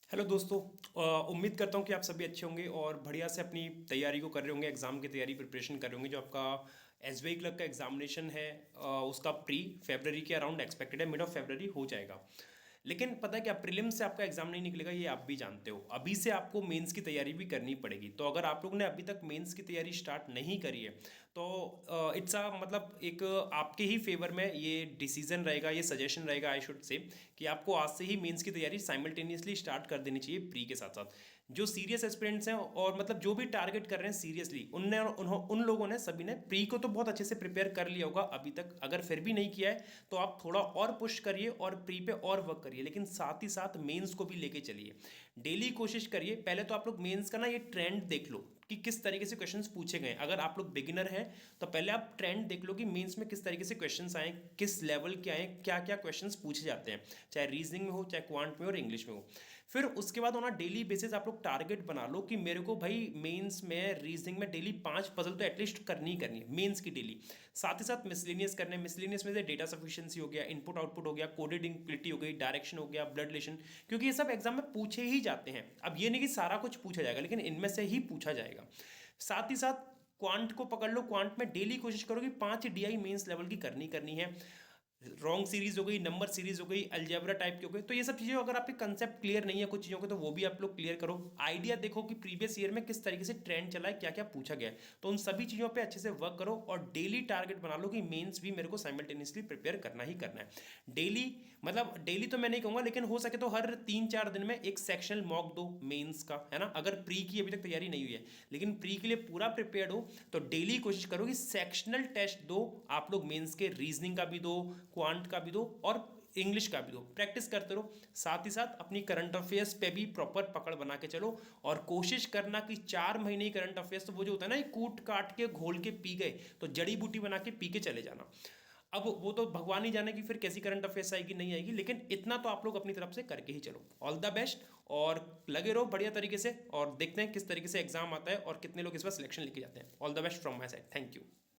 Hello दोस्तों। उम्मीद करता हूँ कि आप सभी अच्छे होंगे और बढ़िया से अपनी तैयारी को कर रहे होंगे, एग्ज़ाम की तैयारी प्रिपरेशन कर रहे होंगे। जो आपका एसबीआई क्लर्क का एग्जामिनेशन है उसका प्री फरवरी के अराउंड एक्सपेक्टेड है, मिड ऑफ फरवरी हो जाएगा। लेकिन पता है क्या, प्रीलिम से आपका एग्जाम नहीं निकलेगा, ये आप भी जानते हो। अभी से आपको मेंस की तैयारी भी करनी पड़ेगी। तो अगर आप लोगों ने अभी तक मेंस की तैयारी स्टार्ट नहीं करी है तो इट्स अ मतलब एक आपके ही फेवर में ये डिसीजन रहेगा, ये सजेशन रहेगा आई शुड से, कि आपको आज से ही मेंस की तैयारी साइमल्टेनियसली स्टार्ट कर देनी चाहिए प्री के साथ साथ। जो सीरियस एस्पिरेंट्स हैं और मतलब जो भी टारगेट कर रहे हैं सीरियसली, उन लोगों ने सभी ने प्री को तो बहुत अच्छे से प्रिपेयर कर लिया होगा अभी तक। अगर फिर भी नहीं किया है तो आप थोड़ा और पुश करिए और प्री पे और वर्क करिए, लेकिन साथ ही साथ मेंस को भी लेके चलिए। डेली कोशिश करिए। पहले तो आप लोग मेंस का ना ये ट्रेंड देख लो कि किस तरीके से क्वेश्चंस पूछे गए। अगर आप लोग बिगिनर हैं तो पहले आप ट्रेंड देख लो कि मेंस में किस तरीके से क्वेश्चंस आए, किस लेवल के आए, क्या क्या क्वेश्चंस पूछे जाते हैं, चाहे रीजनिंग में हो, चाहे क्वांट में और इंग्लिश में हो। फिर उसके बाद ऑन डेली बेसिस आप लोग टारगेट बना लो कि मेरे को भाई मेंस में रीजनिंग में डेली 5 पजल तो एटलीस्ट करनी ही करनी है मेंस की डेली। साथ ही साथ मिसलेनियस करने, मिसलेनियस में से डेटा सफिशिएंसी हो गया, इनपुट आउटपुट हो गया, कोडेड इंक्विलिटी हो गई, डायरेक्शन हो गया, ब्लड रिलेशन, क्योंकि ये सब एग्जाम में पूछे ही जाते हैं। अब ये नहीं कि सारा कुछ पूछा जाएगा, लेकिन इनमें से ही पूछा जाएगा। साथ ही साथ क्वांट को पकड़ लो। क्वांट में डेली कोशिश करो कि 5 DI मेंस लेवल की करनी है। रॉन्ग सीरीज हो गई, नंबर सीरीज हो गई, अलजेब्रा टाइप के हो गए। तो ये सब चीज़ें अगर आपके कंसेप्ट क्लियर नहीं है कुछ चीज़ों के, तो वो भी आप लोग क्लियर करो। आइडिया देखो कि प्रीवियस ईयर में किस तरीके से ट्रेंड चला है, क्या क्या पूछा गया है, तो उन सभी चीज़ों पे अच्छे से वर्क करो। और डेली टारगेट बना लो कि मेंस भी मेरे को साइमल्टेनियसली प्रिपेयर करना ही करना है। डेली मतलब डेली तो मैं नहीं कहूँगा, लेकिन हो सके तो हर 3-4 दिन में एक सेक्शनल मॉक दो मेंस का, है ना। अगर प्री की अभी तक तैयारी नहीं हुई है लेकिन प्री के लिए पूरा प्रिपेयर्ड हो, तो डेली कोशिश करो कि सेक्शनल टेस्ट दो आप लोग। मेंस के रीजनिंग का भी दो, क्वांट का भी दो और इंग्लिश का भी दो। प्रैक्टिस करते रहो। साथ ही साथ अपनी करंट अफेयर्स पे भी प्रॉपर पकड़ बना के चलो। और कोशिश करना कि 4 महीने ही करंट अफेयर्स, तो वो जो होता है ना, कूट काट के घोल के पी गए, तो जड़ी बूटी बना के पी के चले जाना। अब वो तो भगवान ही जाने कि फिर कैसी करंट अफेयर्स आएगी नहीं आएगी, लेकिन इतना तो आप लोग अपनी तरफ से करके ही चलो। All the best. और लगे रहो बढ़िया तरीके से, और देखते हैं किस तरीके से एग्जाम आता है और कितने लोग इस बार सिलेक्शन लेके जाते हैं। All the best from my side. Thank you.